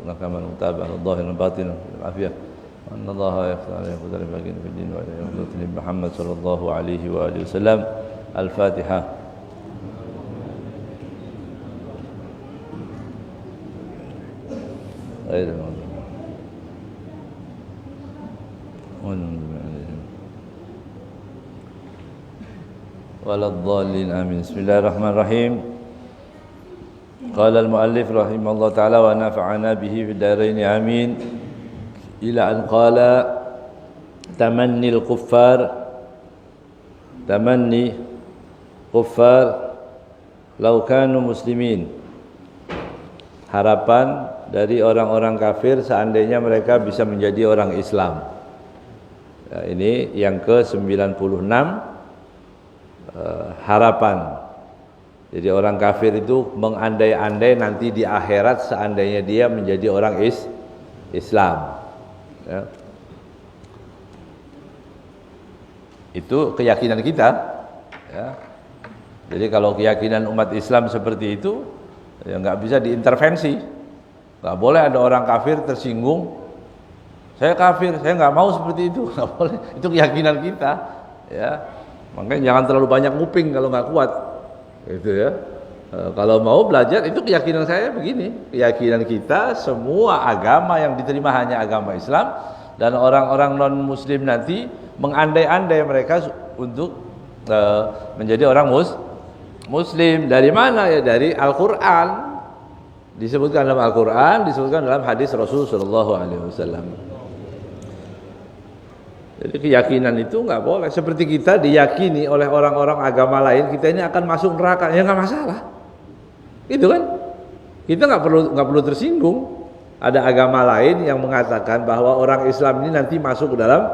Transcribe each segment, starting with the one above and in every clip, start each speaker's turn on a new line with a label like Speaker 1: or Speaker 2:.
Speaker 1: إنك من متابع الظاهر الباطن العافية وأن الله يفتح عليه وقدر باقين في الدين وعلى يوم محمد صلى الله عليه وآله وسلم. الفاتحة. غير المغضوب ولا الضالين آمين. بسم الله الرحمن الرحيم. قال المؤلف رحمه الله تعالى ونفعنا به في الدارين آمين. إلى أن قال تمني الكفار lau kanu muslimin, harapan dari orang-orang kafir seandainya mereka bisa menjadi orang Islam. Ya, ini yang ke-96, harapan. Jadi orang kafir itu mengandai-andai nanti di akhirat seandainya dia menjadi orang Islam. Ya. Itu keyakinan kita. Ya. Jadi kalau keyakinan umat Islam seperti itu, ya nggak bisa diintervensi. Nggak boleh ada orang kafir tersinggung. Saya kafir, saya nggak mau seperti itu. Nggak boleh. Itu keyakinan kita. Ya. Makanya jangan terlalu banyak nguping kalau nggak kuat. Gitu ya. Kalau mau belajar, itu keyakinan saya begini. Keyakinan kita semua agama yang diterima hanya agama Islam, dan orang-orang non muslim nanti mengandai-andai mereka untuk menjadi orang muslim. Dari mana? Ya dari Al-Qur'an. Disebutkan dalam Al-Qur'an, disebutkan dalam hadis Rasul sallallahu alaihi wasallam. Jadi keyakinan itu nggak boleh. Seperti kita diyakini oleh orang-orang agama lain, kita ini akan masuk neraka, ya nggak masalah. Itu kan? Kita nggak perlu tersinggung. Ada agama lain yang mengatakan bahwa orang Islam ini nanti masuk ke dalam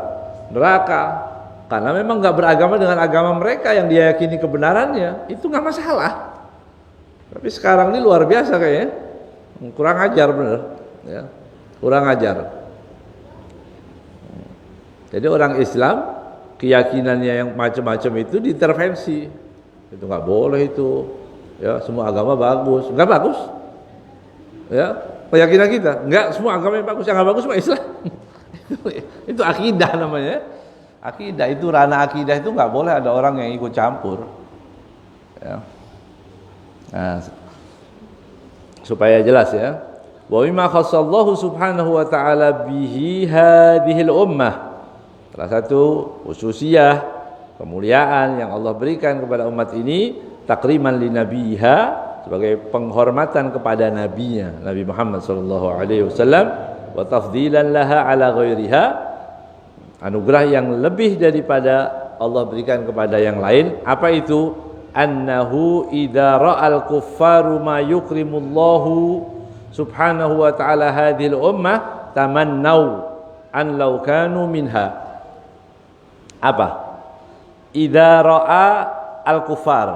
Speaker 1: neraka karena memang nggak beragama dengan agama mereka yang dia yakini kebenarannya. Itu nggak masalah. Tapi sekarang ini luar biasa kayaknya, kurang ajar bener, ya, kurang ajar. Jadi orang Islam keyakinannya yang macam-macam itu diintervensi. Itu nggak boleh itu. Ya, semua agama bagus, nggak bagus. Ya, keyakinan kita nggak semua agama yang bagus, yang nggak bagus cuma Islam. Itu akidah namanya. Akidah itu, ranah akidah itu nggak boleh ada orang yang ikut campur. Ya. Nah, supaya jelas ya. Wa mimma khassallahu subhanahu wa ta'ala bihi hadhil ummah. Salah satu khususiyah kemuliaan yang Allah berikan kepada umat ini, takriman li nabiha, sebagai penghormatan kepada nabinya Nabi Muhammad sallallahu alaihi wasallam, wa tafdilan laha ala ghairiha, anugerah yang lebih daripada Allah berikan kepada yang lain. Apa itu? Annahu idza ra'al kuffaru ma yukrimullahu subhanahu wa ta'ala hadhil ummah tamannau an law kanu minha. Apa? Idza ra'a al-kuffar,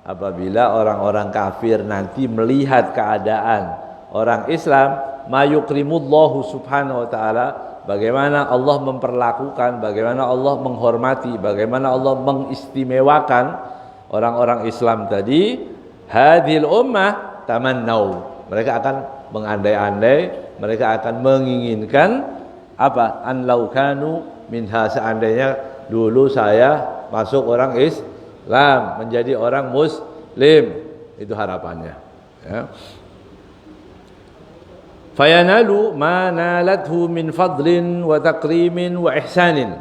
Speaker 1: apabila orang-orang kafir nanti melihat keadaan orang Islam, ma yukrimullahu subhanahu wa ta'ala, bagaimana Allah memperlakukan, bagaimana Allah menghormati, bagaimana Allah mengistimewakan orang-orang Islam tadi, hadhil ummah tamannau, mereka akan mengandai-andai, mereka akan menginginkan apa? An laukanu minha, seandainya dulu saya masuk orang Islam, menjadi orang muslim. Itu harapannya, ya. Fayanalu ma nalathu min fadlin wa takrimin wa ihsanin,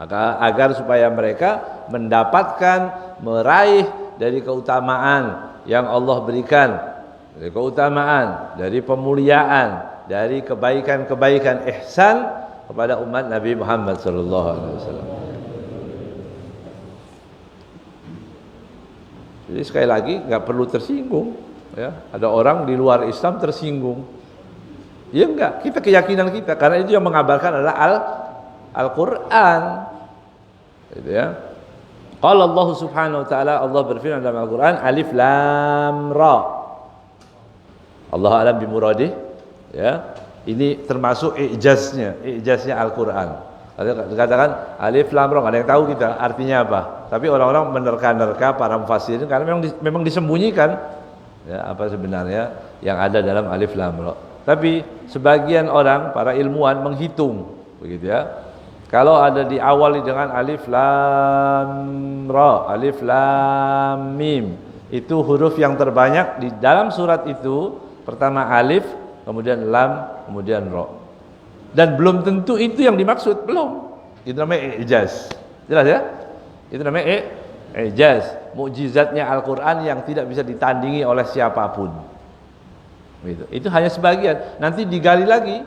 Speaker 1: maka agar supaya mereka mendapatkan, meraih dari keutamaan yang Allah berikan, dari keutamaan, dari pemuliaan, dari kebaikan-kebaikan, ihsan kepada umat Nabi Muhammad sallallahu alaihi wasallam. Jadi sekali lagi nggak perlu tersinggung, ya. Ada orang di luar Islam tersinggung. Ya enggak, kita keyakinan kita, karena itu yang mengabarkan adalah Al-Qur'an. Gitu ya. Qala Allah Subhanahu wa taala, Allah berfirman dalam Al-Qur'an, Alif Lam Ra. Allah alam bimuradih, ya. Ini termasuk ijaznya Al-Qur'an. Dikatakan Alif Lam Ra, ada yang tahu kita artinya apa. Tapi orang-orang menerka-nerka para mufassirin karena memang disembunyikan, ya, apa sebenarnya yang ada dalam Alif Lam Ra. Tapi sebagian orang, para ilmuwan menghitung, begitu ya. Kalau ada diawali dengan alif lam ra, alif lam mim, itu huruf yang terbanyak di dalam surat itu. Pertama alif, kemudian lam, kemudian ra. Dan belum tentu itu yang dimaksud, belum. Itu namanya i'jaz. Jelas ya? Itu namanya i'jaz, mukjizatnya Al-Qur'an yang tidak bisa ditandingi oleh siapapun. Gitu. Itu hanya sebagian. Nanti digali lagi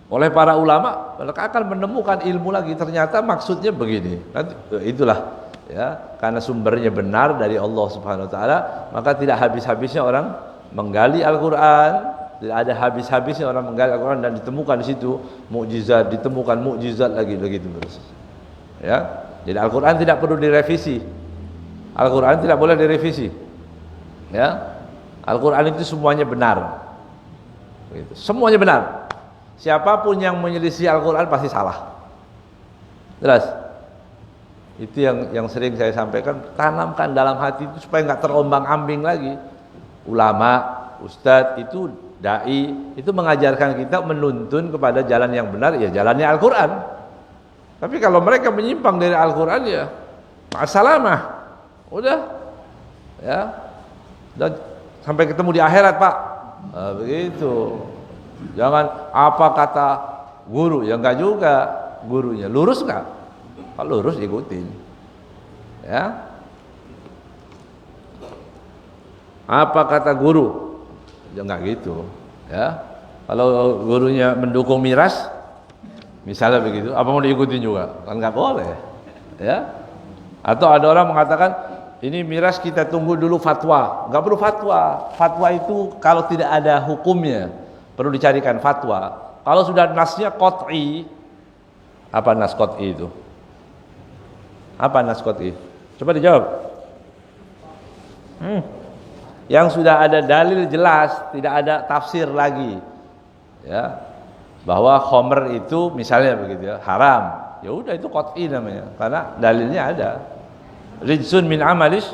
Speaker 1: oleh para ulama, mereka akan menemukan ilmu lagi. Ternyata maksudnya begini. Nanti itulah ya, karena sumbernya benar dari Allah Subhanahu wa taala, maka tidak habis-habisnya orang menggali Al-Qur'an, tidak ada habis-habisnya orang menggali Al-Qur'an dan ditemukan di situ mukjizat, ditemukan mukjizat lagi begitu terus. Ya. Jadi Al-Qur'an tidak perlu direvisi. Al-Qur'an tidak boleh direvisi. Ya. Al-Quran itu semuanya benar, gitu. Semuanya benar. Siapapun yang menyelisih Al-Quran pasti salah. Jelas. Itu yang sering saya sampaikan. Tanamkan dalam hati itu supaya nggak terombang-ambing lagi. Ulama, ustadz itu dai itu mengajarkan kita menuntun kepada jalan yang benar, ya jalannya Al-Quran. Tapi kalau mereka menyimpang dari Al-Quran, ya ma'asalamah, udah, ya. Dan sampai ketemu di akhirat, Pak. Nah, begitu. Jangan apa kata guru, ya enggak juga. Gurunya lurus enggak? Kalau lurus ikutin. Ya. Apa kata guru? Ya enggak gitu, ya. Kalau gurunya mendukung miras, misalnya begitu, apa mau diikutin juga? Kan enggak boleh. Ya. Atau ada orang mengatakan ini miras kita tunggu dulu fatwa. Enggak perlu fatwa. Fatwa itu kalau tidak ada hukumnya perlu dicarikan fatwa. Kalau sudah nasnya qat'i, apa nas qat'i itu? Apa nas qat'i? Coba dijawab. Yang sudah ada dalil jelas, tidak ada tafsir lagi. Ya. Bahwa khamr itu misalnya begitu ya, haram. Ya udah itu qat'i namanya karena dalilnya ada. Rijsun min amalis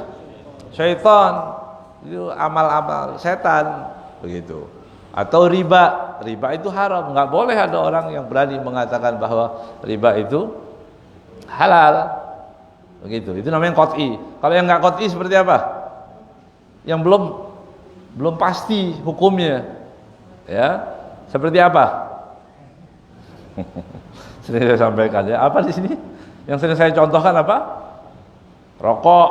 Speaker 1: syaitan, itu amal-amal setan begitu. Atau riba itu haram, nggak boleh ada orang yang berani mengatakan bahwa riba itu halal begitu. Itu namanya qat'i. Kalau yang nggak qat'i seperti apa? Yang belum pasti hukumnya, ya seperti apa? Sering saya sampaikan ya. Apa di sini? Yang sering saya contohkan apa? Rokok,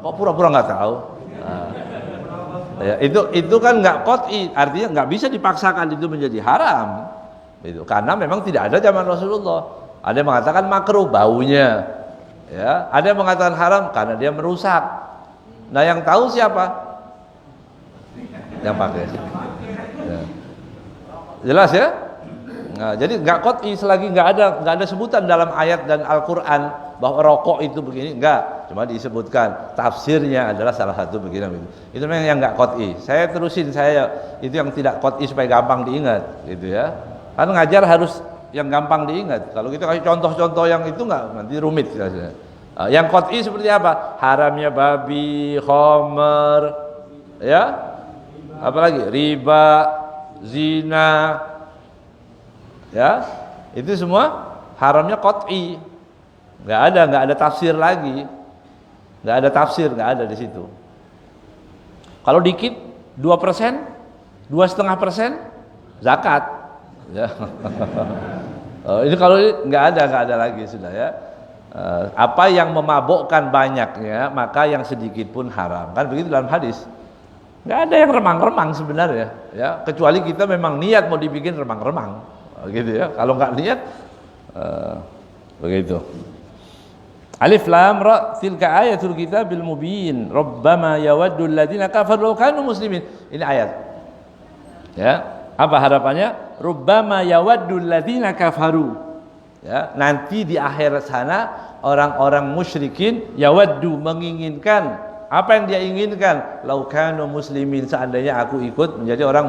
Speaker 1: kok pura-pura nggak tahu? Ya, itu kan nggak qat'i, artinya nggak bisa dipaksakan itu menjadi haram, itu karena memang tidak ada zaman Rasulullah. Ada yang mengatakan makruh baunya, ya. Ada yang mengatakan haram karena dia merusak. Nah yang tahu siapa? Yang pakai. Ya. Jelas ya? Nah, jadi nggak qat'i selagi nggak ada sebutan dalam ayat dan Al-Quran bahwa rokok itu begini, enggak, cuma disebutkan tafsirnya adalah salah satu begini. Itu memang yang enggak qat'i. Saya terusin, itu yang tidak qat'i supaya gampang diingat, gitu ya. Kan ngajar harus yang gampang diingat. Kalau kita kasih contoh-contoh yang itu enggak, nanti rumit. Yang qat'i seperti apa? Haramnya babi, khamr, ya, apalagi riba, zina, ya, itu semua haramnya qat'i. Nggak ada tafsir lagi, nggak ada tafsir, nggak ada di situ. Kalau dikit 2%, 2,5% zakat, ya. Ini kalau nggak ada lagi sudah ya. Apa yang memabukkan banyaknya, maka yang sedikit pun haram. Kan begitu dalam hadis. Nggak ada yang remang-remang sebenarnya, ya. Kecuali kita memang niat mau dibikin remang-remang, gitu ya. Kalau nggak niat, begitu. Alif lam ra tilka ayatul kitabil mubin rabbama yawaddu alladziina kafaru law kanu muslimin. Ini ayat. Ya, apa harapannya? Rabbama yawaddu alladziina kafaru. Ya, nanti di akhir sana orang-orang musyrikin yawaddu menginginkan apa yang dia inginkan, law kanu muslimin, seandainya aku ikut menjadi orang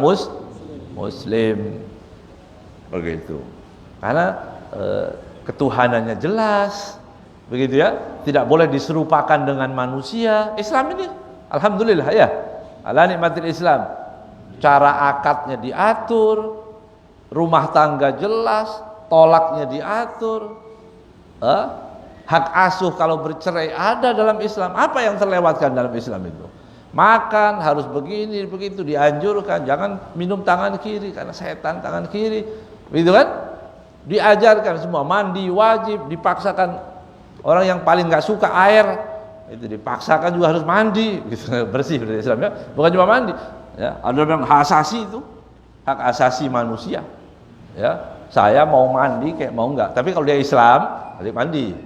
Speaker 1: muslim. Begitu. Karena ketuhanannya jelas. Begitu ya, tidak boleh diserupakan dengan manusia. Islam ini alhamdulillah ya, ala nikmatil Islam, cara akadnya diatur, rumah tangga jelas, tolaknya diatur, hak asuh kalau bercerai ada dalam Islam. Apa yang terlewatkan dalam Islam itu? Makan harus begini, begitu dianjurkan. Jangan minum tangan kiri karena setan tangan kiri, begitu kan? Diajarkan semua, mandi wajib, dipaksakan. Orang yang paling nggak suka air itu dipaksakan juga harus mandi, gitu. Bersih dari Islam ya, bukan cuma mandi. Ya, ada yang hak asasi itu, hak asasi manusia. Ya, saya mau mandi kayak mau enggak, tapi kalau dia Islam harus mandi.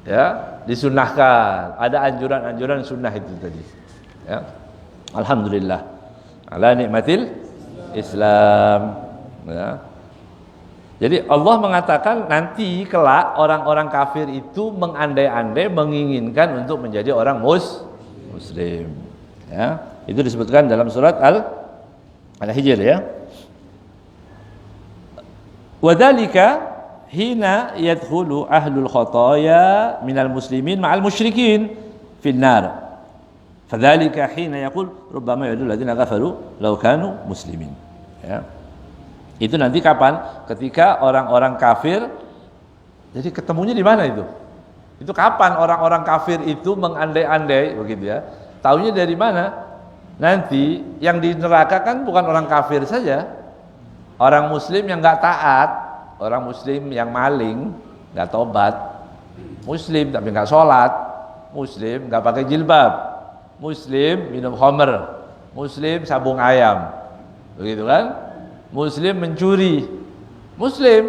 Speaker 1: Ya, disunahkan. Ada anjuran-anjuran sunnah itu tadi. Ya, alhamdulillah. Ala nikmatil Islam. Ya. Jadi Allah mengatakan nanti kelak orang-orang kafir itu mengandai-andai menginginkan untuk menjadi orang muslim. Ya, itu disebutkan dalam surat Al-Hijr ya. Wadzalika hina yadkhulu ahlul khataya minal muslimin ma'al musyrikin fin nar. Fadzalika hina yaqul rubbama yadul ladzina kafaru law kanu muslimin. Ya. Itu nanti kapan? Ketika orang-orang kafir, jadi ketemunya di mana itu? Itu kapan orang-orang kafir itu mengandai-andai begitu ya? Taunya dari mana? Nanti yang di neraka kan bukan orang kafir saja, orang muslim yang nggak taat, orang muslim yang maling, nggak tobat, muslim tapi nggak sholat, muslim nggak pakai jilbab, muslim minum khamr, muslim sabung ayam, begitu kan? Muslim mencuri, muslim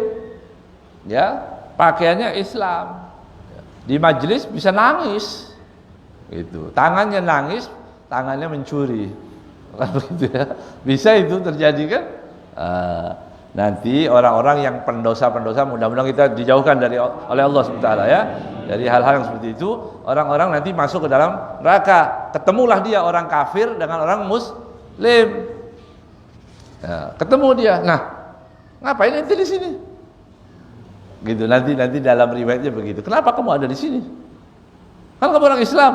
Speaker 1: ya pakaiannya Islam, di majelis bisa nangis gitu, tangannya nangis, tangannya mencuri kan begitu ya, bisa itu terjadi kan. Nanti orang-orang yang pendosa-pendosa, mudah-mudahan kita dijauhkan oleh Allah SWT ya dari hal-hal yang seperti itu. Orang-orang nanti masuk ke dalam neraka, ketemulah dia orang kafir dengan orang muslim. Ya, ketemu dia, nah ngapain ente di sini? Gitu nanti dalam riwayatnya begitu. Kenapa kamu ada di sini? Kan kamu orang Islam,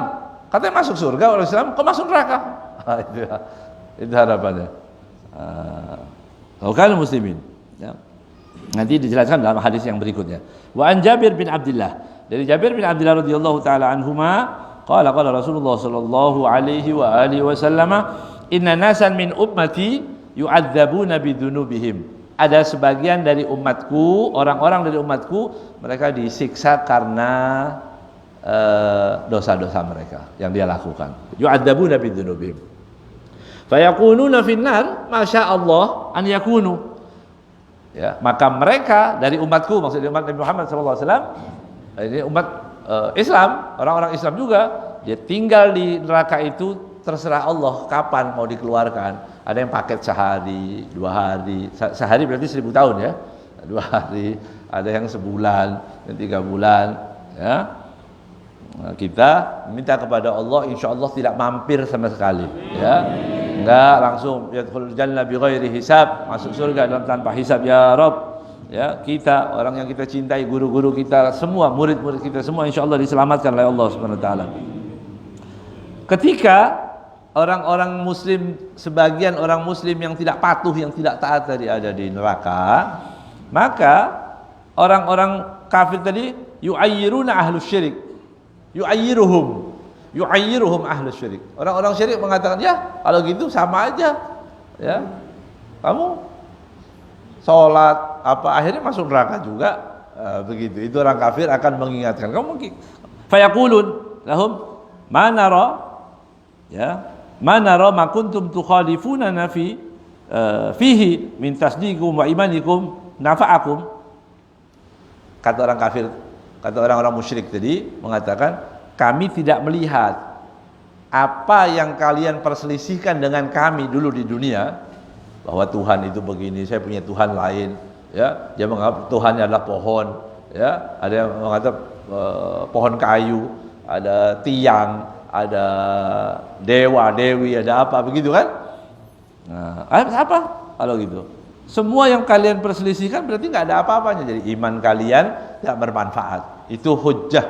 Speaker 1: katanya masuk surga orang Islam, kok masuk neraka? Itu harapannya. Kalau muslimin, ya. Nanti dijelaskan dalam hadis yang berikutnya. Wa an Jabir bin Abdullah, dari Jabir bin Abdullah radhiyallahu taala anhuma, qala Rasulullah sallallahu alaihi wa alihi wasallam, inna nasan min ummati yu'adzabuna bidunubihim. Ada sebagian dari umatku, orang-orang dari umatku, mereka disiksa karena dosa-dosa mereka yang dia lakukan. Yu'adzabuna bidunubihim. Fayakununa finnar masyaallah an yakunu. Ya, maka mereka dari umatku, maksudnya umat Nabi Muhammad sallallahu alaihi wasallam, ini umat Islam, orang-orang Islam juga, dia tinggal di neraka itu terserah Allah kapan mau dikeluarkan. Ada yang paket sehari, 2 hari, sehari berarti 1000 tahun ya, 2 hari, ada yang sebulan, 3 bulan, ya. Nah, kita minta kepada Allah, insya Allah tidak mampir sama sekali, ya, enggak langsung yadkhulul jannah bighairi hisab, masuk surga dalam tanpa hisab ya Rabb, ya. Kita orang yang kita cintai, guru-guru kita semua, murid-murid kita semua, insya Allah diselamatkan oleh Allah Subhanahu Wa Taala. Ketika orang-orang muslim, sebagian orang muslim yang tidak patuh, yang tidak taat tadi ada di neraka, maka orang-orang kafir tadi yu'ayyiruna ahlus syirik, yu'ayyiruhum ahlus syirik. Orang-orang syirik mengatakan, ya kalau gitu sama aja, ya kamu sholat apa akhirnya masuk neraka juga, begitu. Itu orang kafir akan mengingatkan kamu. Fayaqulun lahum ma nara, ya, manara ma kuntum tukhalifuna fihi min tasdiqum wa imanikum nafa'akum. Kata orang kafir, kata orang-orang musyrik tadi mengatakan, kami tidak melihat apa yang kalian perselisihkan dengan kami dulu di dunia, bahwa Tuhan itu begini, saya punya Tuhan lain, ya. Dia menganggap Tuhannya adalah pohon, ya. Ada yang mengatakan pohon kayu, ada tiang, ada dewa, dewi, ada apa begitu kan? Nah, apa kalau gitu? Semua yang kalian perselisihkan berarti nggak ada apa-apanya. Jadi iman kalian tidak bermanfaat. Itu hujjah,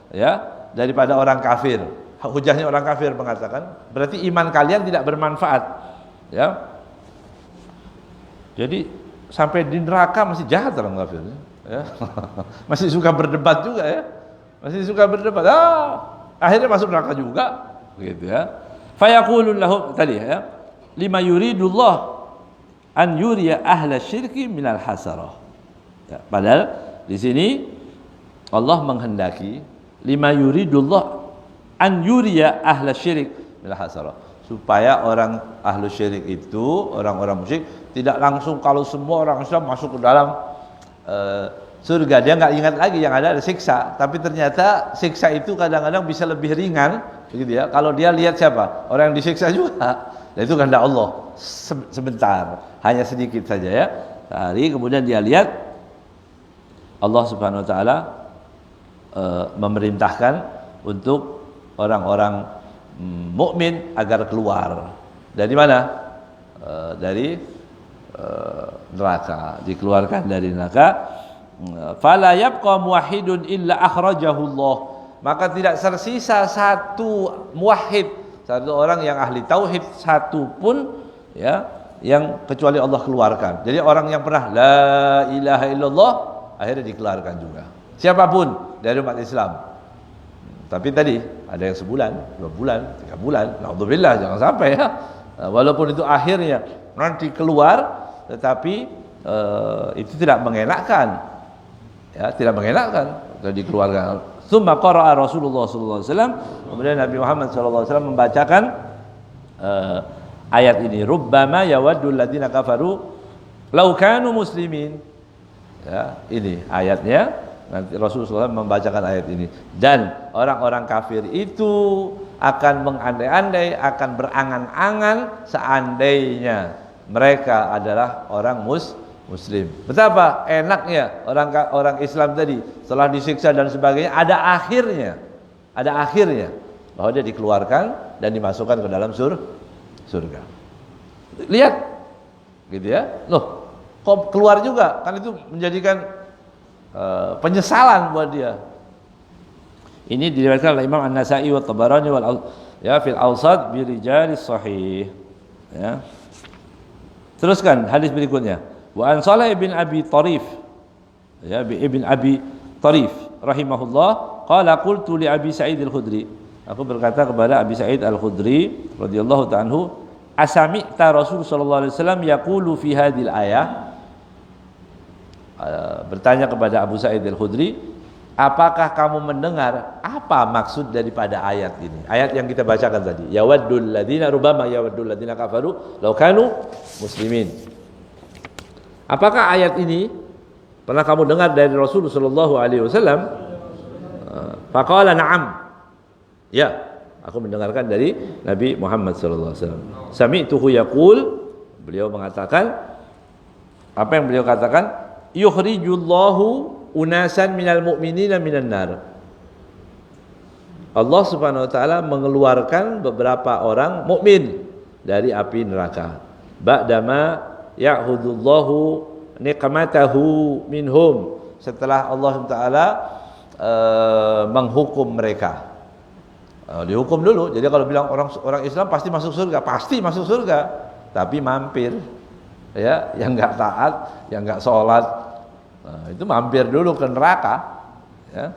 Speaker 1: ya, daripada orang kafir. Hujjahnya orang kafir mengatakan berarti iman kalian tidak bermanfaat, ya. Jadi sampai di neraka masih jahat orang kafir, ya. Masih suka berdebat juga ya. Masih suka berdebat. Akhirnya masuk neraka juga, gitu ya. Fayaqulun lahum tadi ya, lima yuridullah an yuriya ahla syirki minal hasarah. Ya, padahal di sini Allah menghendaki lima yuridullah an yuriya ahla syirik minal hasarah, supaya orang ahlu syirik itu, orang-orang musyrik tidak langsung kalau semua orang Islam masuk ke dalam surga, dia nggak ingat lagi yang ada siksa. Tapi ternyata siksa itu kadang-kadang bisa lebih ringan, begitu ya. Kalau dia lihat siapa orang yang disiksa juga, dan itu kehendak Allah sebentar, hanya sedikit saja ya. Hari kemudian dia lihat Allah Subhanahu Wa Taala memerintahkan untuk orang-orang mukmin agar keluar dari mana? Dari neraka, dikeluarkan dari neraka. Fala yabqa muwahhidun illa akhrajahu Allah, maka tidak tersisa satu muwahhid, satu orang yang ahli tauhid satu pun ya yang kecuali Allah keluarkan. Jadi orang yang pernah la ilaha illallah akhirnya dikeluarkan juga, siapapun dari umat Islam. Tapi tadi ada yang sebulan, 2 bulan, 3 bulan, naudzubillah, jangan sampai ya. Walaupun itu akhirnya nanti keluar, tetapi itu tidak mengenakkan. Ya, tidak mengenakkan atau dikeluarkan. Tsumma qara'a Rasulullah sallallahu alaihi wasallam, kemudian Nabi Muhammad sallallahu alaihi wasallam membacakan ayat ini, rubbama yawaddul ladzina kafaru law kanu muslimin. Ya, ini ayatnya. Nanti Rasulullah SAW membacakan ayat ini, dan orang-orang kafir itu akan mengandai-andai, akan berangan-angan seandainya mereka adalah orang Muslim. Betapa enaknya orang Islam tadi setelah disiksa dan sebagainya ada akhirnya bahwa dia dikeluarkan dan dimasukkan ke dalam surga. Lihat, gitu ya. Loh, kok keluar juga? Kan itu menjadikan penyesalan buat dia. Ini diriwayatkan oleh Imam An-Nasa'i wa Tabarani fil Awsat bi rijalis sahih. Ya. Teruskan hadis berikutnya. Wa an Salih bin Abi Tarif, ya, ibn Abi Tarif rahimahullah, qala qultu li Abi Sa'id Al-Khudri, aku berkata kepada Abi Sa'id Al-Khudri radhiyallahu ta'ala anhu, asami'ta Rasul sallallahu alaihi wasallam yaqulu fi hadhil ayah, bertanya kepada Abu Sa'id Al-Khudri, apakah kamu mendengar apa maksud daripada ayat ini? Ayat yang kita bacakan tadi, yawaddul ladzina rubama yawaddul ladzina kafaru law kanu muslimin. Apakah ayat ini pernah kamu dengar dari Rasulullah sallallahu alaihi wasallam? Faqala na'am. Ya, aku mendengarkan dari Nabi Muhammad sallallahu alaihi wasallam. Sami'tuhu yaqul, beliau mengatakan, apa yang beliau katakan? Yukhrijullahu unasan minal mu'minina minan nar. Allah Subhanahu wa taala mengeluarkan beberapa orang mukmin dari api neraka. Ba'dama ya'khudullahu niqmatahu minhum, setelah Allah Taala menghukum mereka. Dihukum dulu. Jadi kalau bilang orang Islam pasti masuk surga, tapi mampir, ya, yang enggak taat, yang enggak sholat, itu mampir dulu ke neraka, ya.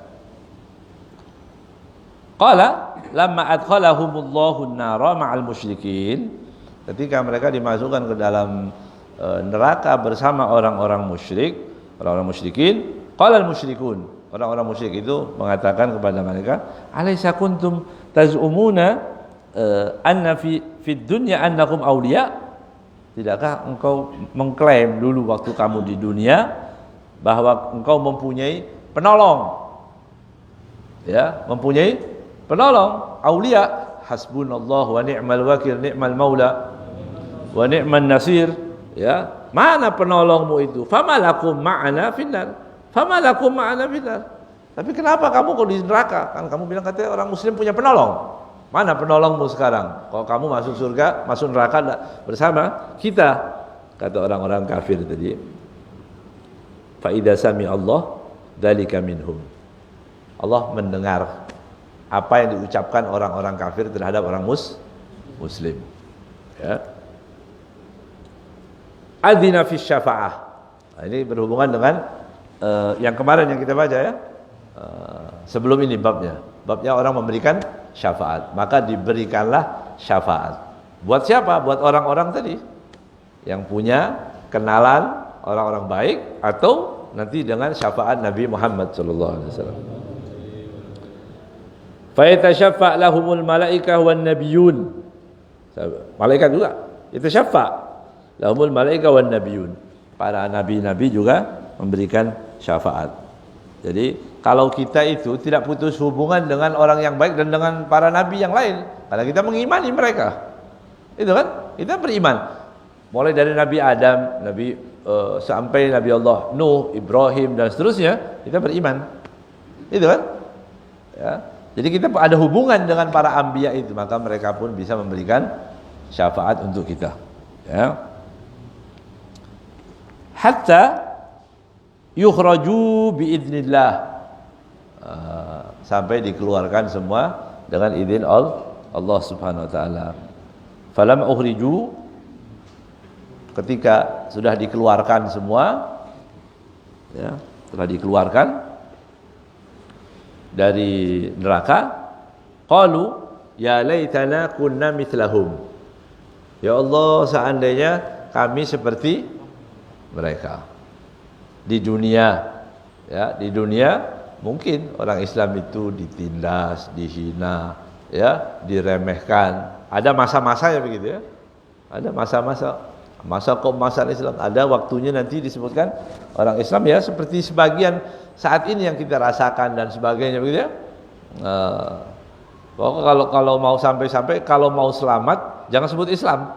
Speaker 1: Qala lamma adkhalahumullahu an-nara ma'al musyrikin, ketika mereka dimasukkan ke dalam neraka bersama orang-orang musyrik, orang-orang musyrikin, qala al-musyrikun, orang-orang musyrik itu mengatakan kepada mereka, alaysa kuntum tazumuna anna fi dunya annakum awliya, tidakkah engkau mengklaim dulu waktu kamu di dunia bahwa engkau mempunyai penolong, ya, mempunyai penolong, aulia, hasbunallah wa ni'mal wakil, ni'mal maula wa ni'man nasir. Ya, mana penolongmu itu? Famalakum ma'ana finnar. Famalakum ma'ana finnar. Tapi kenapa kamu kok di neraka? Kan kamu bilang katanya orang muslim punya penolong. Mana penolongmu sekarang? Kalau kamu masuk surga, masuk neraka bersama kita, kata orang-orang kafir tadi. Fa idza sami Allah dzalika minhum. Allah mendengar apa yang diucapkan orang-orang kafir terhadap orang muslim. Ya. adzina fi syafa'ah. Nah, ini berhubungan dengan yang kemarin yang kita baca ya. Sebelum ini babnya orang memberikan syafaat, maka diberikanlah syafaat. Buat siapa? Buat orang-orang tadi yang punya kenalan orang-orang baik, atau nanti dengan syafaat Nabi Muhammad sallallahu alaihi wasallam. Fa yatasyafa' lahumul malaikah wan nabiyyun. Malaikat juga yatasyafa' lahumul malaikah wan nabiyyun. Para nabi-nabi juga memberikan syafaat. Jadi kalau kita itu tidak putus hubungan dengan orang yang baik dan dengan para nabi yang lain, karena kita mengimani mereka. Itu kan? Kita beriman. Mulai dari Nabi Adam, sampai Nabi Allah Nuh, Ibrahim dan seterusnya, kita beriman. Itu kan? Ya. Jadi kita ada hubungan dengan para anbiya itu, maka mereka pun bisa memberikan syafaat untuk kita. Ya. Hatta yukhraju biidznillah, sampai dikeluarkan semua dengan izin Allah Subhanahu wa taala. Falam ukhriju, ketika sudah dikeluarkan semua, ya, telah dikeluarkan dari neraka, qalu ya laitana kunna mithlahum. Ya Allah, seandainya kami seperti mereka. Di dunia, ya, di dunia mungkin orang Islam itu ditindas, dihina, ya, diremehkan. Ada masa-masanya begitu ya. Ada masa Islam. Ada waktunya nanti disebutkan orang Islam ya seperti sebagian saat ini yang kita rasakan dan sebagainya begitu ya. Kalau mau sampai kalau mau selamat jangan sebut Islam.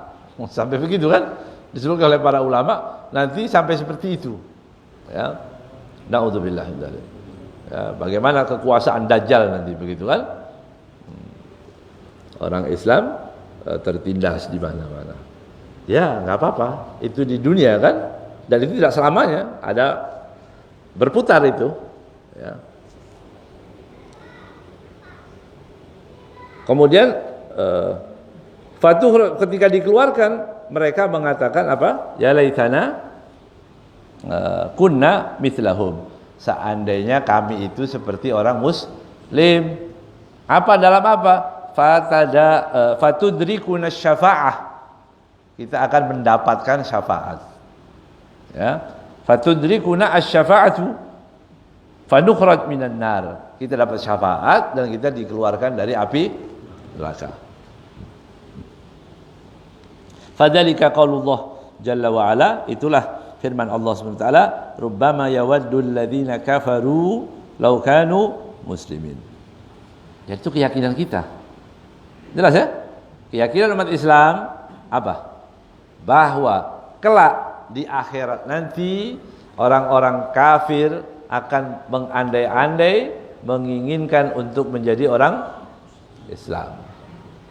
Speaker 1: Sampai begitu kan? Disebutkan oleh para ulama nanti sampai seperti itu. Ya. Naudzubillah min dzalik. Ya, bagaimana kekuasaan Dajjal nanti begitu kan? Orang Islam tertindas di mana-mana. Ya, nggak apa-apa. Itu di dunia kan, dan itu tidak selamanya. Ada berputar itu. Ya. Kemudian Fatuh ketika dikeluarkan, mereka mengatakan apa? Ya laitana kunna mithlahum. Seandainya kami itu seperti orang muslim. Apa dalam apa? Fatudrikuna syafa'ah. Kita akan mendapatkan syafaat. Ya. Fatudrikuna asy-syafa'atu fanukhraj minan nar. Kita dapat syafaat dan kita dikeluarkan dari api neraka. Fadzalika qaulullah jalla wa ala, itulah firman Allah Subhanahu wa taala, rubbama yawaddul ladzina kafaru law kanu muslimin. Jadi itu keyakinan kita. Jelas ya? Keyakinan umat Islam apa? Bahwa kelak di akhirat nanti orang-orang kafir akan mengandai-andai menginginkan untuk menjadi orang Islam.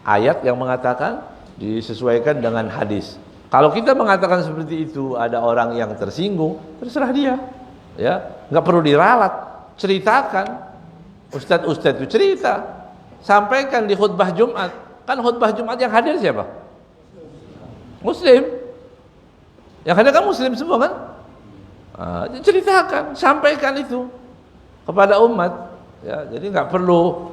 Speaker 1: Ayat yang mengatakan disesuaikan dengan hadis. Kalau kita mengatakan seperti itu, ada orang yang tersinggung, terserah dia. Ya, enggak perlu diralat, ceritakan. Ustadz itu cerita. Sampaikan di khutbah Jumat. Kan khutbah Jumat yang hadir siapa? Muslim. Yang hadir kan muslim semua kan? Ceritakan, sampaikan itu kepada umat. Ya, jadi nggak perlu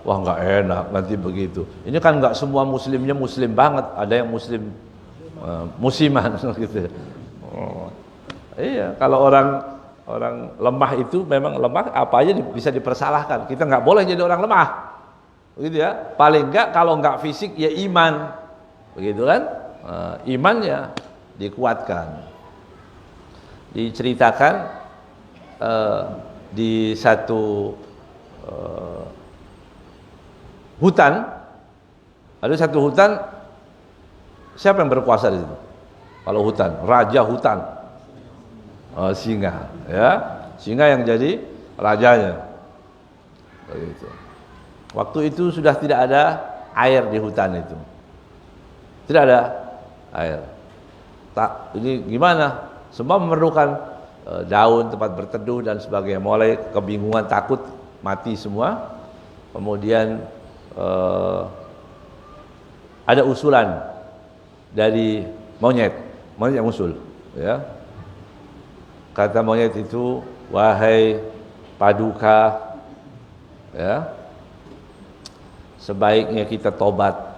Speaker 1: wah nggak enak nanti begitu. Ini kan nggak semua muslimnya muslim banget. Ada yang muslim musiman gitu. Iya, kalau orang lemah itu memang lemah, apa aja bisa dipersalahkan. Kita nggak boleh jadi orang lemah, begitu ya. Paling nggak kalau nggak fisik ya iman, begitu kan? Imannya dikuatkan. Diceritakan di satu hutan, ada satu hutan, siapa yang berkuasa di situ? Kalau hutan, raja hutan. Singa, ya, singa yang jadi rajanya. Begitu. Waktu itu sudah tidak ada air di hutan itu, tidak ada air. Ini gimana? Semua memerlukan daun, tempat berteduh dan sebagainya. Mulai kebingungan, takut mati semua. Kemudian ada usulan dari monyet. monyet yang usul, ya. Kata monyet itu, wahai Paduka, ya, sebaiknya kita tobat.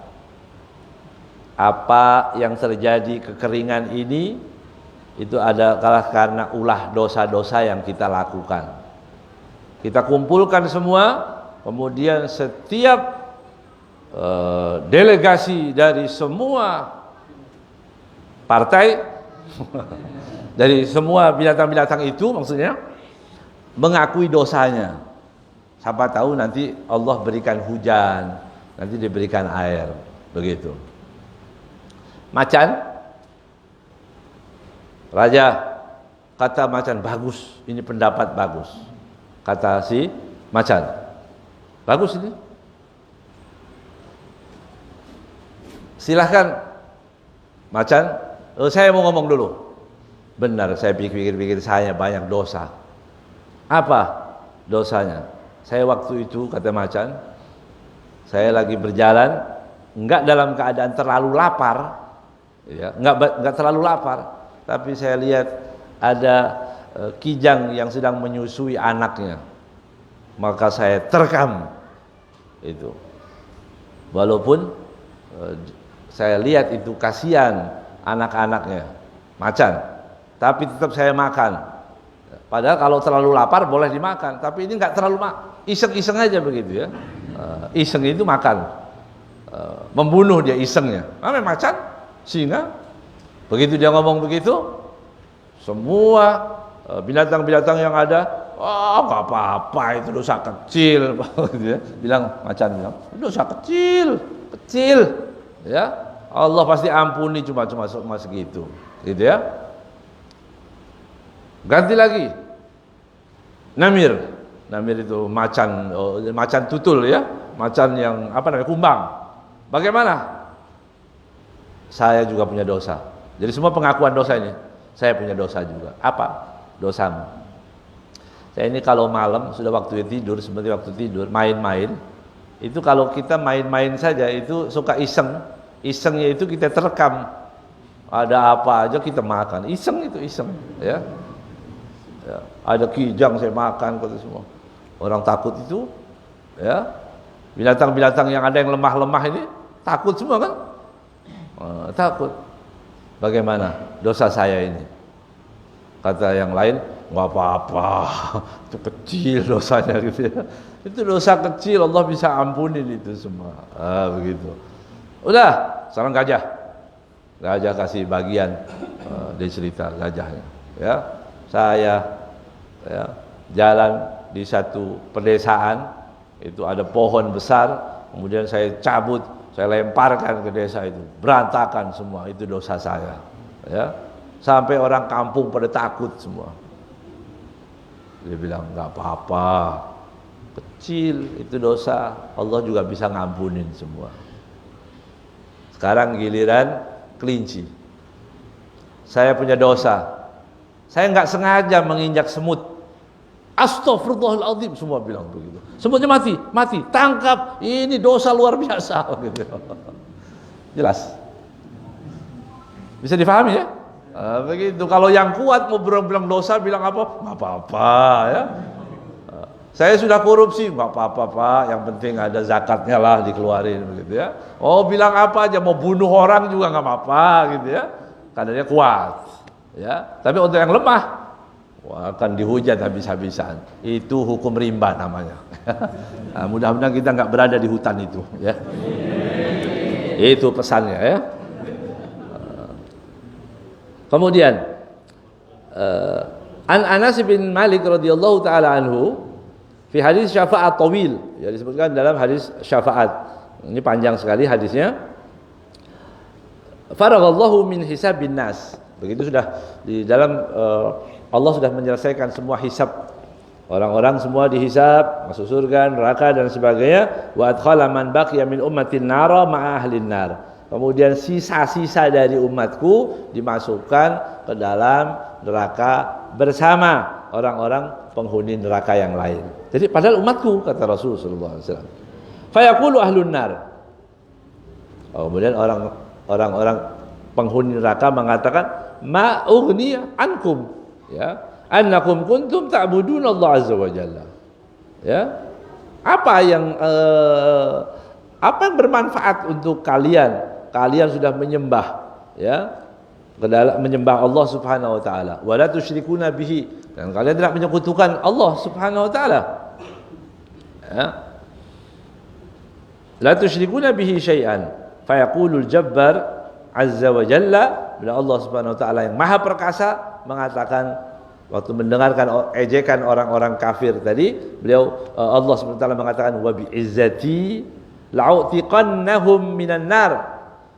Speaker 1: Apa yang terjadi kekeringan ini itu adalah karena ulah dosa-dosa yang kita lakukan. Kita kumpulkan semua, kemudian setiap delegasi dari semua partai, dari semua binatang-binatang itu maksudnya, mengakui dosanya. Siapa tahu nanti Allah berikan hujan, nanti diberikan air, begitu. Macan, raja kata macan, bagus, ini pendapat bagus. Kata si macan, bagus ini. Silahkan macan, saya mau ngomong dulu. Benar, saya pikir-pikir saya banyak dosa. Apa dosanya? Saya waktu itu, kata macan, saya lagi berjalan, enggak dalam keadaan terlalu lapar, ya, enggak terlalu lapar, tapi saya lihat ada kijang yang sedang menyusui anaknya, maka saya terkam itu. Walaupun saya lihat itu kasihan anak-anaknya, macan, tapi tetap saya makan. Padahal kalau terlalu lapar boleh dimakan, tapi ini enggak terlalu iseng-iseng aja begitu, ya. Iseng itu makan, membunuh dia isengnya. Macan, singa, begitu dia ngomong begitu, semua binatang-binatang yang ada, nggak apa-apa, itu dosa kecil, bilang macan, bilang dosa kecil, ya, Allah pasti ampuni, cuma segitu, gitu ya. Ganti lagi, namir itu macan tutul, ya, macan yang apa namanya, kumbang. Bagaimana? Saya juga punya dosa. Jadi semua pengakuan dosa ini, saya punya dosa juga. Apa dosamu? Saya ini kalau malam sudah waktu tidur, seperti waktu tidur main-main, itu kalau kita main-main saja itu suka isengnya itu kita terekam, ada apa aja kita makan, iseng, ya. Ya, ada kijang saya makan, kata semua. Orang takut itu, ya, binatang-binatang yang ada yang lemah-lemah ini takut semua kan, takut. Bagaimana dosa saya ini? Kata yang lain, nggak apa-apa, itu kecil dosanya, gitu ya. Itu dosa kecil, Allah bisa ampunin itu semua. Begitu. Udah, sekarang gajah kasih bagian, dia cerita gajahnya, ya. Saya, ya, jalan di satu pedesaan, itu ada pohon besar, kemudian saya cabut, saya lemparkan ke desa itu, berantakan semua, itu dosa saya, ya. Sampai orang kampung pada takut semua. Dia bilang nggak apa-apa, kecil itu dosa, Allah juga bisa ngampunin semua. Sekarang giliran kelinci. Saya punya dosa, saya nggak sengaja menginjak semut. Astaghfirullahaladzim, semua bilang begitu. Semutnya mati, tangkap. Ini dosa luar biasa, gitu. Jelas, bisa difahami, ya. Begitu. Kalau yang kuat mau bilang dosa, bilang apa? Nggak apa-apa, ya. Saya sudah korupsi, nggak apa-apa Pak. Yang penting ada zakatnya lah dikeluarin, begitu ya. Oh, bilang apa aja, mau bunuh orang juga nggak apa-apa, gitu ya. Karena dia kuat. Ya, tapi untuk yang lemah, akan dihujat habis-habisan. Itu hukum rimba namanya. Nah, mudah-mudahan kita nggak berada di hutan itu, ya. Itu pesannya, ya. Kemudian An Anas bin Malik radhiyallahu taala anhu fi hadis syafaat tawil, ya, disebutkan dalam hadis syafaat. Ini panjang sekali hadisnya. Faraghallahu min hisabin nas. Begitu sudah di dalam Allah sudah menyelesaikan semua hisab. Orang-orang semua dihisab, masuk surga, neraka dan sebagainya. Wa adkhala man baqiya min ummatin nara ma'a ahlin nar. Kemudian sisa-sisa dari umatku dimasukkan ke dalam neraka bersama orang-orang penghuni neraka yang lain. Jadi padahal umatku, kata Rasulullah sallallahu alaihi wasallam. Fa yaqulu ahlun nar. Kemudian orang-orang penghuni neraka mengatakan ma ughni ankum, ya, annakum kuntum ta'budun Allah azza wa jalla. Ya, apa yang bermanfaat untuk kalian? Kalian sudah menyembah, ya, menyembah Allah Subhanahu wa taala. Wa la tusyrikuna bihi, dan kalian tidak menyekutukan Allah Subhanahu wa taala. Ya. La tusyrikuna bihi syai'an. Fa yaqulul jabbar azza wa jalla, bila Allah Subhanahu wa taala yang maha perkasa mengatakan waktu mendengarkan ejekan orang-orang kafir tadi, beliau Allah Subhanahu wa taala mengatakan wa bi izzati la'utiqannahum minan nar,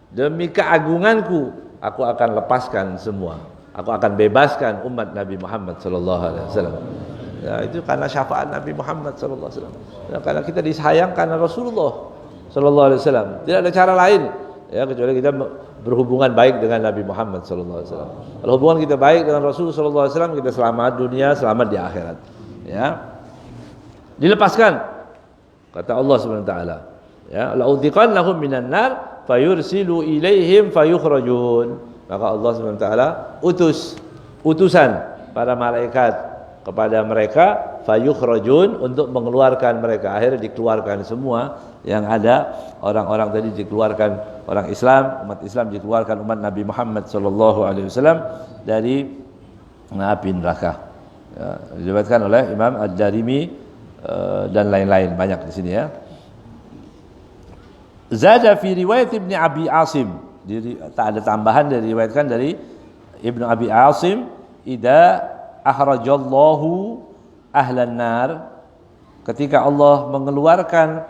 Speaker 1: demi keagunganku aku akan lepaskan semua, aku akan bebaskan umat Nabi Muhammad sallallahu alaihi wasallam. Ya, itu karena syafaat Nabi Muhammad sallallahu alaihi wasallam. Ya, karena kita disayang karena Rasulullah sallallahu alaihi wasallam. Tidak ada cara lain, ya, kecuali kita berhubungan baik dengan Nabi Muhammad sallallahu alaihi wasallam. Kalau hubungan kita baik dengan Rasul sallallahu alaihi wasallam, kita selamat dunia, selamat di akhirat. Ya. Dilepaskan kata Allah Subhanahu wa taala. Ya, la'udhiqannahum minan nar fayursilu ilaihim fayukhrajun. Maka Allah Subhanahu wa taala utusan para malaikat kepada mereka, fayukhrajun, untuk mengeluarkan mereka. Akhirnya dikeluarkan semua yang ada, orang-orang tadi dikeluarkan, orang Islam, umat Islam dikeluarkan, umat Nabi Muhammad sallallahu alaihi wasallam dari api neraka. Ya, diriwayatkan oleh Imam Ad-Darimi dan lain-lain, banyak di sini, ya. Zada fi riwayat Ibnu Abi Asim, tak ada tambahan, diriwayatkan dari Ibnu Abi Asim, idza ahrajallahu ahlan nar, ketika Allah mengeluarkan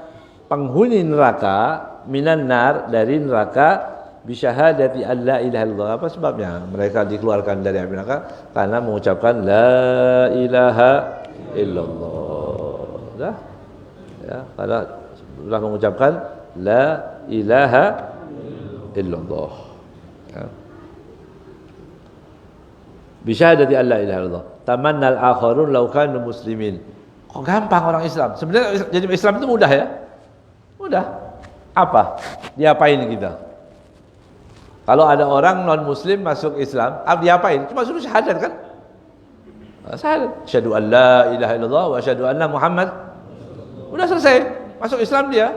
Speaker 1: penghuni neraka, minan nar, dari neraka, bisyahadati alla ilaha illallah. Apa sebabnya mereka dikeluarkan dari api neraka? Karena mengucapkan la ilaha illallah. Dah, ya, karena sudah mengucapkan la ilaha illallah, ya. Bisyahadati alla ilaha illallah tamannal akharun law kanu muslimin. Kok gampang orang Islam? Sebenarnya jadi Islam itu mudah, ya. Mudah. Apa? Diapain kita? Kalau ada orang non muslim masuk Islam, diapain? Cuma suruh syahadat, kan? Syahadat. Asyhadu an la ilaha illallah wa asyhadu anna Muhammad. Udah selesai. Masuk Islam dia.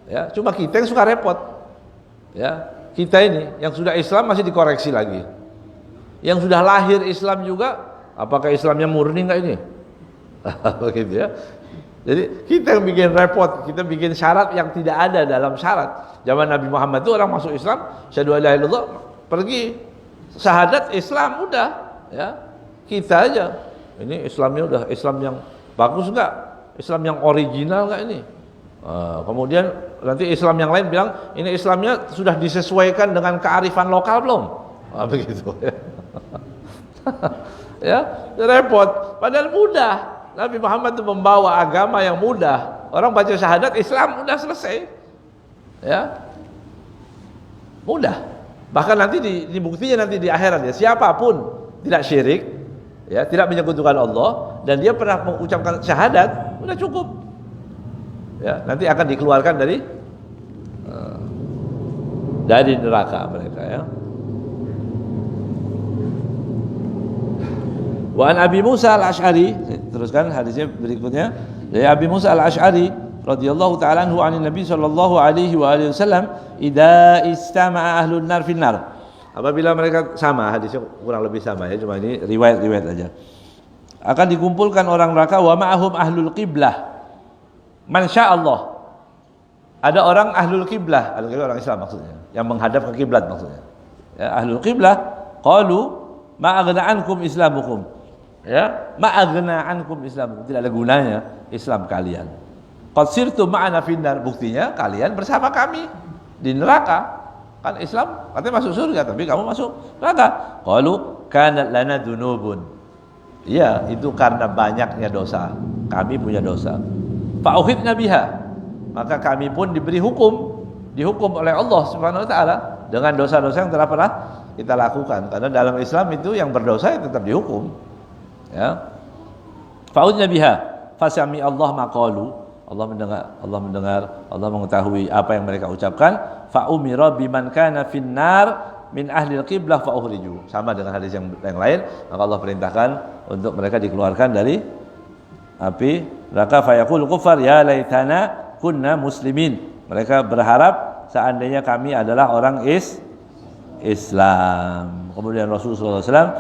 Speaker 1: Ya, cuma kita yang suka repot. Ya, kita ini yang sudah Islam masih dikoreksi lagi. Yang sudah lahir Islam juga, apakah Islamnya murni enggak ini? Begitu, ya. Jadi kita yang bikin repot, kita bikin syarat yang tidak ada dalam syarat. Zaman Nabi Muhammad itu orang masuk Islam, syahadu la ilaha illallah, pergi syahadat Islam, udah, ya. Kita aja. Ini Islamnya udah Islam yang bagus enggak? Islam yang original enggak ini? Kemudian nanti Islam yang lain bilang ini Islamnya sudah disesuaikan dengan kearifan lokal belum? Begitu, ya. Ya, repot. Padahal mudah. Nabi Muhammad itu membawa agama yang mudah. Orang baca syahadat Islam udah selesai. Ya. Mudah. Bahkan nanti dibuktinya nanti di akhirat, ya, siapapun tidak syirik, ya, tidak menyekutukan Allah, dan dia pernah mengucapkan syahadat, udah cukup. Ya, nanti akan dikeluarkan dari neraka mereka, ya. Wa an Abi Musa al-Asy'ari, teruskan hadisnya berikutnya, dari Abi Musa al-Asy'ari radhiyallahu ta'ala anhu anin Nabi sallallahu alaihi wa alihi wasallam, idza istama'a ahlun nar fin nar. Apabila mereka sama, hadisnya kurang lebih sama, ya, cuma ini riwayat-riwayat aja. Akan dikumpulkan orang neraka, wa ma'ahum ahlul qiblah. Masya Allah, ada orang ahlul qiblah, orang Islam maksudnya, yang menghadap ke kiblat maksudnya. Ya, ahlul qiblah, qalu ma aghna ankum islamukum. Ya, ma aghna ankum islamukum, tidak ada gunanya Islam kalian. Qad sirtum ma'ana finnar, buktinya kalian bersama kami di neraka. Kan Islam katanya masuk surga, tapi kamu masuk neraka. Qalu kanat lana dzunubun. Iya, itu karena banyaknya dosa. Kami punya dosa. Fa'ukhidna biha, maka kami pun diberi dihukum oleh Allah Subhanahu wa taala dengan dosa-dosa yang telah pernah kita lakukan. Karena dalam Islam itu yang berdosa ya tetap dihukum. Ya. Fa'ukhidna biha, fasami Allah maqalu. Allah mendengar, Allah mengetahui apa yang mereka ucapkan. Fa'umira biman kana finnar min ahli al-qiblah fa ukhriju. Sama dengan hadis yang lain, maka Allah perintahkan untuk mereka dikeluarkan dari api neraka. Fa yaqul kufar ya laitana kunna muslimin. Mereka berharap seandainya kami adalah orang Islam. Kemudian Rasulullah SAW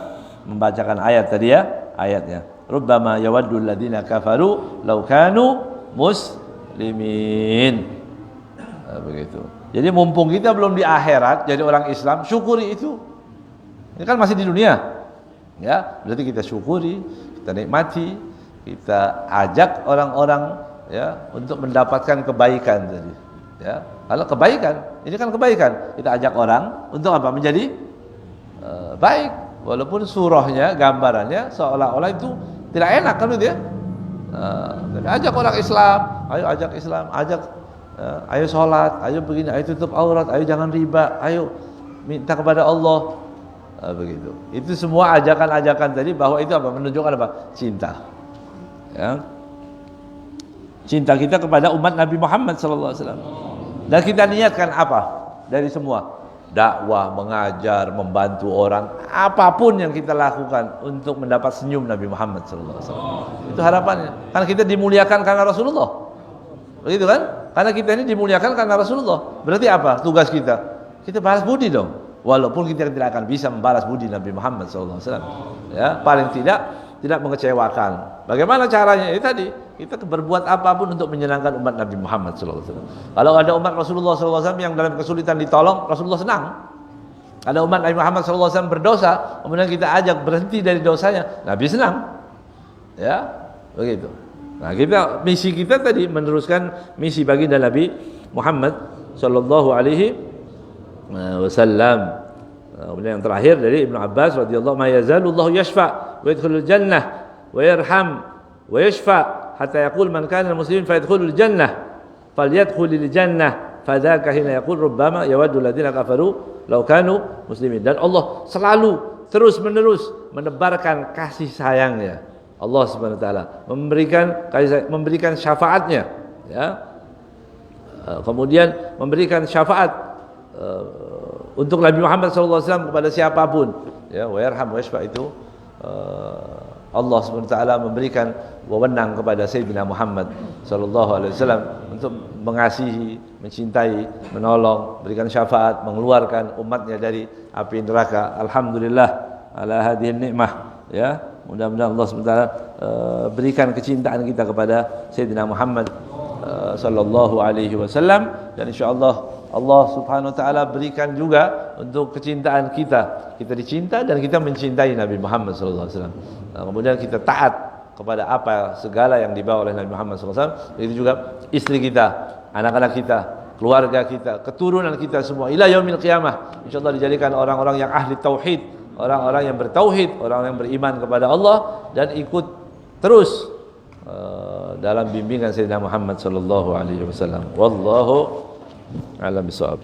Speaker 1: membacakan ayat tadi ya, ayatnya. Rubbama yawaddu alladziina kafaru law kanu muslimin. Begitu. Jadi mumpung kita belum di akhirat jadi orang Islam, syukuri itu. Ini kan masih di dunia. Ya, berarti kita syukuri, kita nikmati, kita ajak orang-orang ya untuk mendapatkan kebaikan tadi. Ya, kalau kebaikan, ini kan kebaikan. Kita ajak orang untuk apa? Menjadi baik. Walaupun surahnya, gambarannya seolah-olah itu tidak enak kan itu ya. Ajak orang Islam, ayo ajak Islam, ajak ayo sholat, ayo begini, ayo tutup aurat, ayo jangan riba, ayo minta kepada Allah. Begitu. Itu semua ajakan-ajakan tadi bahwa itu apa? Menunjukkan apa? Cinta. Ya. Cinta kita kepada umat Nabi Muhammad sallallahu alaihi wasallam. Dan kita niatkan apa? Dari semua dakwah, mengajar, membantu orang, apapun yang kita lakukan untuk mendapat senyum Nabi Muhammad sallallahu alaihi wasallam. Itu harapannya. Karena kita dimuliakan karena Rasulullah. Begitu kan? Karena kita ini dimuliakan karena Rasulullah. Berarti apa tugas kita? Kita balas budi dong. Walaupun kita tidak akan bisa membalas budi Nabi Muhammad sallallahu alaihi wasallam. Ya, paling tidak mengecewakan. Bagaimana caranya? Itu tadi, kita berbuat apapun untuk menyenangkan umat Nabi Muhammad sallallahu alaihi wasallam. Kalau ada umat Rasulullah sallallahu alaihi wasallam yang dalam kesulitan ditolong, Rasulullah senang. Ada umat Nabi Muhammad sallallahu alaihi wasallam berdosa, kemudian kita ajak berhenti dari dosanya, Nabi senang. Ya, begitu. Nah, misi kita tadi meneruskan misi baginda Nabi Muhammad sallallahu alaihi wasallam. Kemudian yang terakhir dari Ibnu Abbas radhiyallahu ma yazalullahu yashfa' wa yadkhulul jannah wa yarham wa yashfa' hatta yaqul man kana muslimin fa yadkhulul jannah falyadkhulil jannah fadzaka hina yaqul rubbama yawaddu alladziina kafaru law kanu muslimin. Dan Allah selalu terus menerus menebarkan kasih sayangnya. Allah Subhanahu wa taala memberikan syafaatnya ya. Kemudian memberikan syafaat untuk Nabi Muhammad sallallahu alaihi wasallam kepada siapapun ya, wa yarham wa yashfa' itu Allah Subhanahu wa taala memberikan wewenang kepada Sayyidina Muhammad sallallahu alaihi wasallam untuk mengasihi, mencintai, menolong, berikan syafaat, mengeluarkan umatnya dari api neraka. Alhamdulillah ala hadhihi nikmah ya. Mudah-mudahan Allah Subhanahu wa taala berikan kecintaan kita kepada Sayyidina Muhammad sallallahu alaihi wasallam, dan insyaallah Allah Subhanahu wa taala berikan juga untuk kecintaan kita. Kita dicinta dan kita mencintai Nabi Muhammad sallallahu alaihi wasallam. Kemudian kita taat kepada apa segala yang dibawa oleh Nabi Muhammad sallallahu alaihi wasallam. Itu juga istri kita, anak-anak kita, keluarga kita, keturunan kita semua ila yaumil qiyamah. Insyaallah dijadikan orang-orang yang ahli tauhid, orang-orang yang bertauhid, orang yang beriman kepada Allah dan ikut terus dalam bimbingan Sayyidina Muhammad sallallahu alaihi wasallam. Wallahu a'lam bishawab.